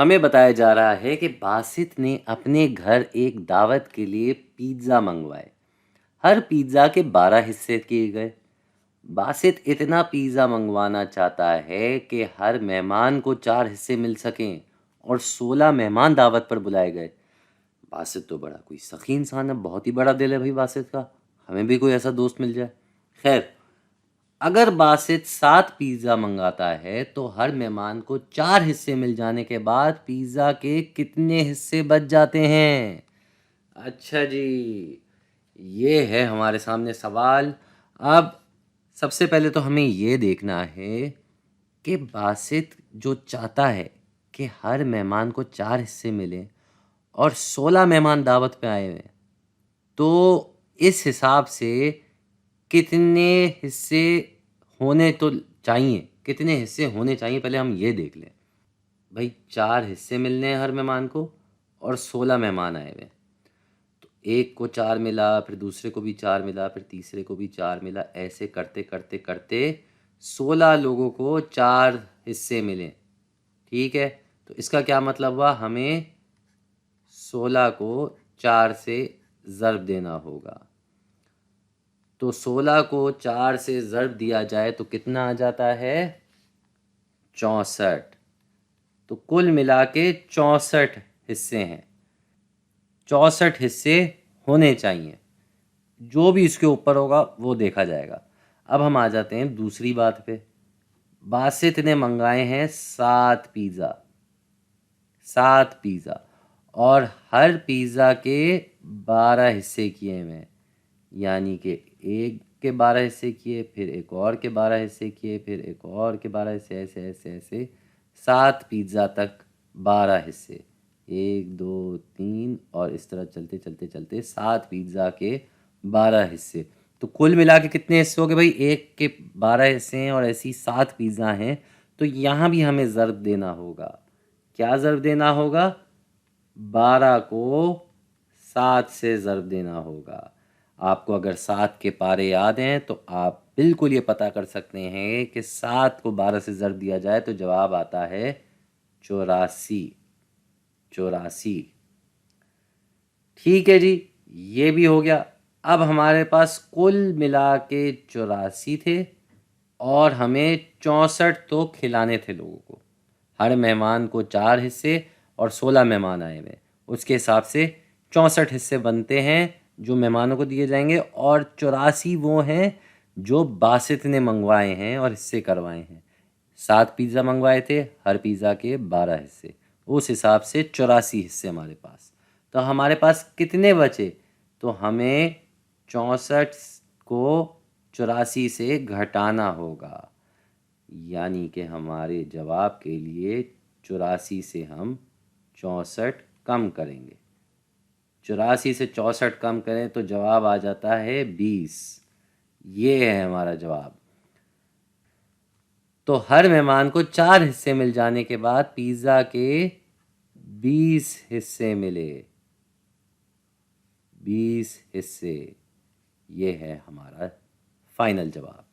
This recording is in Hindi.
हमें बताया जा रहा है कि बासित ने अपने घर एक दावत के लिए पिज्ज़ा मंगवाए। हर पिज्ज़ा के 12 हिस्से किए गए। बासित इतना पिज़्ज़ा मंगवाना चाहता है कि हर मेहमान को 4 हिस्से मिल सकें और 16 मेहमान दावत पर बुलाए गए। बासित तो बड़ा कोई सखी इंसान है, बहुत ही बड़ा दिल है भाई बासित का। हमें भी कोई ऐसा दोस्त मिल जाए। खैर, अगर बासित 7 पिज़्ज़ा मंगाता है तो हर मेहमान को 4 हिस्से मिल जाने के बाद पिज़्ज़ा के कितने हिस्से बच जाते हैं? अच्छा जी, ये है हमारे सामने सवाल। अब सबसे पहले तो हमें ये देखना है कि बासित जो चाहता है कि हर मेहमान को 4 हिस्से मिलें और 16 मेहमान दावत पे आए हुए हैं, तो इस हिसाब से कितने हिस्से होने तो चाहिए, कितने हिस्से होने चाहिए पहले हम ये देख लें। भाई 4 हिस्से मिलने हैं हर मेहमान को और 16 मेहमान आए हुए हैं। तो एक को 4 मिला, फिर दूसरे को भी 4 मिला, फिर तीसरे को भी 4 मिला, ऐसे करते करते करते 16 लोगों को 4 हिस्से मिले। ठीक है, तो इसका क्या मतलब हुआ? हमें 16 को 4 से ज़र्ब देना होगा। तो 16 को 4 से ज़र्ब दिया जाए तो कितना आ जाता है? 64। तो कुल मिला के 64 हिस्से हैं। 64 हिस्से होने चाहिए। जो भी इसके ऊपर होगा वो देखा जाएगा। अब हम आ जाते हैं दूसरी बात पे। बासित ने मंगाए हैं 7 पिज़्ज़ा, 7 पिज़्ज़ा और हर पिज़्ज़ा के 12 हिस्से किए हुए हैं। यानी कि एक के 12 हिस्से किए, फिर एक और के 12 हिस्से किए, फिर एक और के 12 हिस्से, ऐसे ऐसे ऐसे 7 पिज़्ज़ा तक 12 हिस्से। 1 2 3 और इस तरह चलते चलते चलते 7 पिज़्ज़ा के 12 हिस्से। तो कुल मिला के कितने हिस्से हो गए भाई? एक के 12 हिस्से हैं और ऐसी 7 पिज़्ज़ा हैं। तो यहाँ भी हमें ज़र्ब देना होगा। क्या ज़र्ब देना होगा? 12 को 7 से ज़र्ब देना होगा। आपको अगर 7 के पारे याद हैं तो आप बिल्कुल ये पता कर सकते हैं कि 7 को 12 से ज़र्ब दिया जाए तो जवाब आता है 84। 84। ठीक है जी, ये भी हो गया। अब हमारे पास कुल मिला के 84 थे और हमें 64 तो खिलाने थे लोगों को। हर मेहमान को 4 हिस्से और 16 मेहमान आए हुए, उसके हिसाब से 64 हिस्से बनते हैं जो मेहमानों को दिए जाएंगे और 84 वो हैं जो बासित ने मंगवाए हैं और हिस्से करवाए हैं। 7 पिज़्ज़ा मंगवाए थे, हर पिज़्ज़ा के 12 हिस्से, उस हिसाब से 84 हिस्से हमारे पास। तो हमारे पास कितने बचे? तो हमें 64 को 84 से घटाना होगा। यानी कि हमारे जवाब के लिए 84 से हम 64 कम करेंगे। 84 से 64 कम करें तो जवाब आ जाता है 20। ये है हमारा जवाब। तो हर मेहमान को 4 हिस्से मिल जाने के बाद पिज़्ज़ा के 20 हिस्से मिले। 20 हिस्से, ये है हमारा फाइनल जवाब।